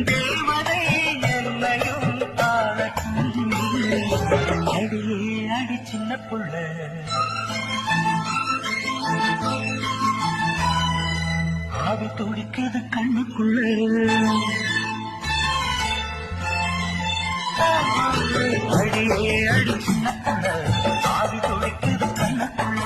தேவதை என்னையும் ஆளட்டும். அடியே அடி சின்ன புள்ள, ஆவி துடிக்குது கண்ணுக்குள்ள. அடியே அடி சின்ன புள்ள, ஆவி துடிக்குது கண்ணுக்குள்ள.